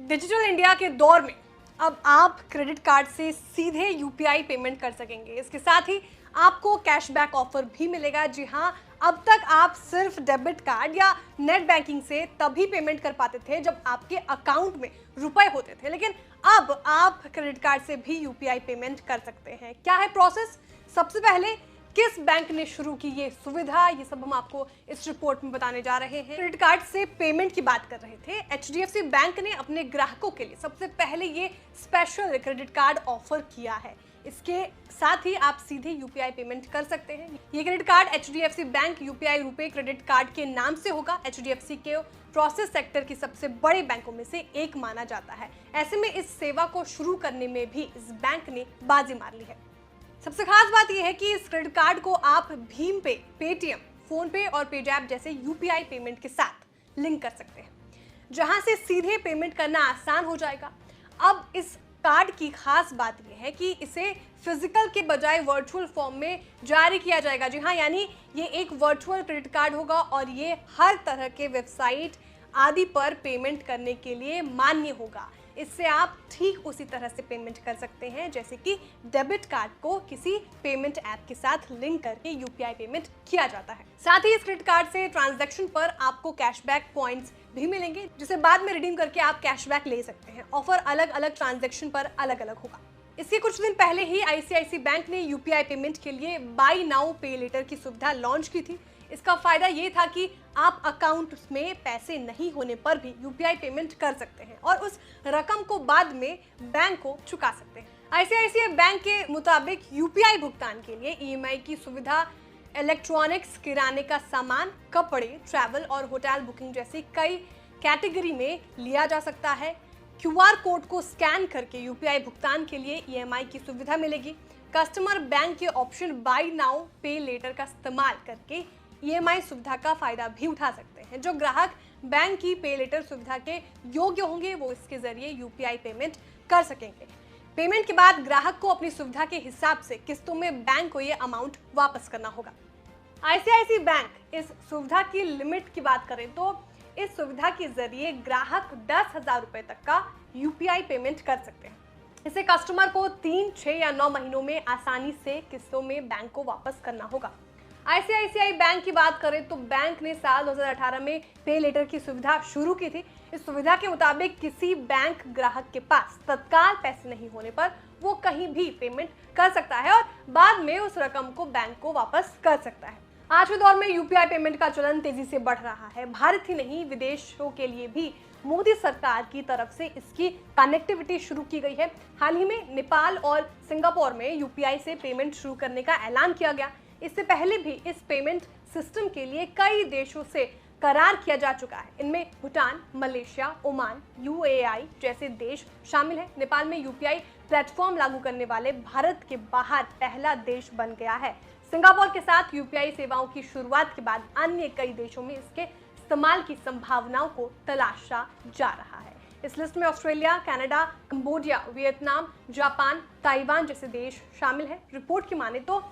Digital India के दौर में अब आप क्रेडिट कार्ड से सीधे यूपीआई पेमेंट कर सकेंगे। इसके साथ ही आपको कैशबैक ऑफर भी मिलेगा। जी हां, अब तक आप सिर्फ डेबिट कार्ड या नेट बैंकिंग से तभी पेमेंट कर पाते थे जब आपके अकाउंट में रुपए होते थे, लेकिन अब आप क्रेडिट कार्ड से भी यूपीआई पेमेंट कर सकते हैं। क्या है प्रोसेस? सबसे पहले किस बैंक ने शुरू की ये सुविधा, ये सब हम आपको इस रिपोर्ट में बताने जा रहे हैं। क्रेडिट कार्ड से पेमेंट की बात कर रहे थे। एचडीएफसी बैंक ने अपने ग्राहकों के लिए सबसे पहले ये स्पेशल क्रेडिट कार्ड ऑफर किया है। इसके साथ ही आप सीधे यूपीआई पेमेंट कर सकते हैं। ये credit card HDFC bank UPI रुपए क्रेडिट कार्ड के नाम से होगा। एचडीएफसी के प्रोसेस सेक्टर की सबसे बड़े बैंकों में से एक माना जाता है। ऐसे में इस सेवा को शुरू करने में भी इस बैंक ने बाजी मार ली है। सबसे खास बात यह है कि इस क्रेडिट कार्ड को आप भीम पे, पेटीएम, फोन पे और पेजैप जैसे यूपीआई पेमेंट के साथ लिंक कर सकते हैं, जहां से सीधे पेमेंट करना आसान हो जाएगा। अब इस कार्ड की खास बात यह है कि इसे फिजिकल के बजाय वर्चुअल फॉर्म में जारी किया जाएगा। जी हाँ, यानी ये एक वर्चुअल क्रेडिट कार्ड होगा और ये हर तरह के वेबसाइट आदि पर पेमेंट करने के लिए मान्य होगा। इससे आप ठीक उसी तरह से पेमेंट कर सकते हैं जैसे कि डेबिट कार्ड को किसी पेमेंट ऐप के साथ लिंक करके यूपीआई पेमेंट किया जाता है। साथ ही इस क्रेडिट कार्ड से ट्रांजैक्शन पर आपको कैशबैक पॉइंट्स भी मिलेंगे, जिसे बाद में रिडीम करके आप कैशबैक ले सकते हैं। ऑफर अलग अलग ट्रांजैक्शन पर अलग अलग होगा। इसके कुछ दिन पहले ही आईसीआईसी बैंक ने यूपीआई पेमेंट के लिए बाय नाउ पे लेटर की सुविधा लॉन्च की थी। इसका फायदा ये था कि आप अकाउंट में पैसे नहीं होने पर भी यूपीआई पेमेंट कर सकते हैं और उस रकम को बाद में बैंक को चुका सकते हैं। आईसीआईसीआई बैंक के मुताबिक यूपीआई भुगतान के लिए ईएमआई की सुविधा इलेक्ट्रॉनिक्स, किराने का सामान, कपड़े, ट्रैवल और होटल बुकिंग जैसी कई कैटेगरी में लिया जा सकता है। क्यूआर कोड को स्कैन करके यूपीआई भुगतान के लिए ईएमआई की सुविधा मिलेगी। कस्टमर बैंक के ऑप्शन बाय नाउ पे लेटर का इस्तेमाल करके ईएमआई सुविधा का फायदा भी उठा सकते हैं। जो ग्राहक बैंक की पे लेटर सुविधा के योग्य होंगे वो इसके जरिए यूपीआई पेमेंट कर सकेंगे। पेमेंट के बाद ग्राहक को अपनी सुविधा के हिसाब से किस्तों में बैंक को ये अमाउंट वापस करना होगा। आईसीआईसी बैंक इस सुविधा की लिमिट की बात करें तो इस सुविधा के जरिए ग्राहक 10,000 रुपए तक का यूपीआई पेमेंट कर सकते हैं। इसे कस्टमर को 3, 6 या 9 महीनों में आसानी से किस्तों में बैंक को वापस करना होगा। आईसीआईसीआई बैंक की बात करें तो बैंक ने साल 2018 में पे लेटर की सुविधा शुरू की थी। इस सुविधा के मुताबिक किसी बैंक ग्राहक के पास तत्काल पैसे नहीं होने पर वो कहीं भी पेमेंट कर सकता है और बाद में उस रकम को बैंक को वापस कर सकता है। आज के दौर में यूपीआई पेमेंट का चलन तेजी से बढ़ रहा है। भारत ही नहीं, विदेशों के लिए भी मोदी सरकार की तरफ से इसकी कनेक्टिविटी शुरू की गई है। हाल ही में नेपाल और सिंगापुर में यूपीआई से पेमेंट शुरू करने का ऐलान किया गया। इससे पहले भी इस पेमेंट सिस्टम के लिए कई देशों से करार किया जा चुका है। इनमें भूटान, मलेशिया, ओमान, यूएई जैसे देश शामिल हैं। नेपाल में यूपीआई प्लेटफॉर्म लागू करने वाले भारत के बाहर पहला देश बन गया है। सिंगापुर के साथ यूपीआई सेवाओं की शुरुआत के बाद अन्य कई देशों में इसके इस्तेमाल की संभावनाओं को तलाशा जा रहा है। इस लिस्ट में Australia, Canada, Cambodia, Vietnam, Japan, Taiwan जैसे देश शामिल हैं। रिपोर्ट की माने तो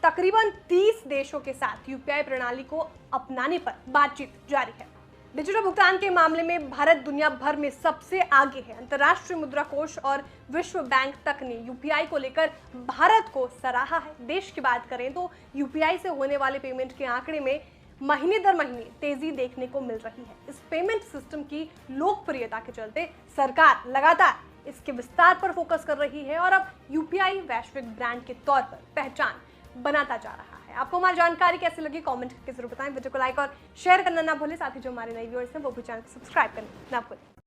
तकरीबन 30 देशों के साथ यूपीआई प्रणाली को अपनाने पर बातचीत जारी है। डिजिटल भुगतान के मामले में भारत दुनिया भर में सबसे आगे है। अंतर्राष्ट्रीय मुद्रा कोष और विश्व बैंक तक ने यूपीआई को लेकर भारत को सराहा है। देश की बात करें तो यूपीआई से होने वाले पेमेंट के आंकड़े में महीने दर महीने तेजी देखने को मिल रही है। इस पेमेंट सिस्टम की लोकप्रियता के चलते सरकार लगातार इसके विस्तार पर फोकस कर रही है और अब यूपीआई वैश्विक ब्रांड के तौर पर पहचान बनाता जा रहा है। आपको हमारी जानकारी कैसी लगी कमेंट करके जरूर बताएं। वीडियो को लाइक और शेयर करना ना भूलें। साथ ही जो हमारे नए व्यूअर्स हैं वो भी चैनल को सब्सक्राइब करना ना भूलें।